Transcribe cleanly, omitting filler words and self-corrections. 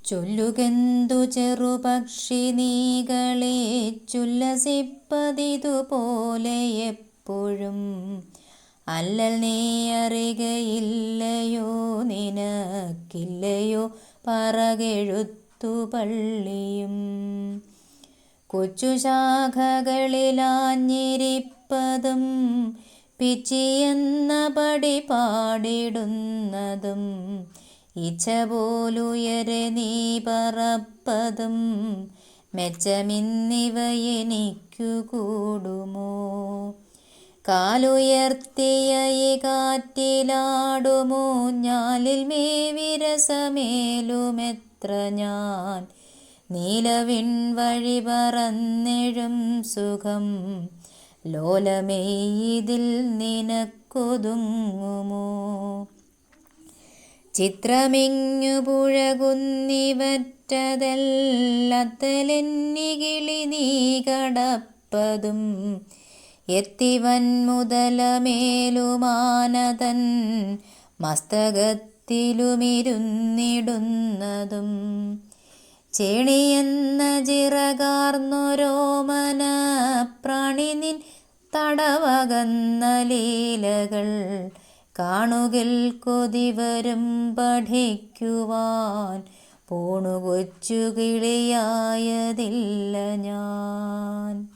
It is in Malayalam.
ചൊല്ലുകെന്തു ചെറുപക്ഷി നീകളെ ചുല്ലസിപ്പതിതുപോലെ എപ്പോഴും. അല്ലൽ നീ അറികയില്ലയോ നിനക്കില്ലയോ പറകെഴുത്തു പള്ളിയും. കൊച്ചു ശാഖകളിലാഞ്ഞിരിപ്പതും പിച്ചിയെന്ന പടി പാടിടുന്നതും ഇച്ഛ പോലുയരെ നീ പറപ്പതും മെച്ചമിന്നിവയെനിക്കു കൂടുമോ. കാലുയർത്തിയ ഈ കാറ്റിലാടുമൂഞ്ഞാലിൽ മേവിരസമേലുമെത്ര ഞാൻ. നീലവിൺ വഴി പറന്നെഴും സുഖം ലോലമേയിതിൽ നിനക്കൊതുങ്ങുമോ. ചിത്രമിങ്ങു പുഴകുന്നിവറ്റതെല്ലത്തലെന്നികിളി നീ കടപ്പതും എത്തിവൻ മുതലമേലുമാനതൻ മസ്തകത്തിലുമിരുന്നിടുന്നതും. ചേണിയെന്ന ചിറകാർന്നൊരോമന പ്രാണി നിൻ തടവകന്ന ലീലകൾ കാണുകിൽ കൊതിവരും പഠിക്കുവാൻ. പോണു കൊച്ചു കിളിയായതില്ല ഞാൻ.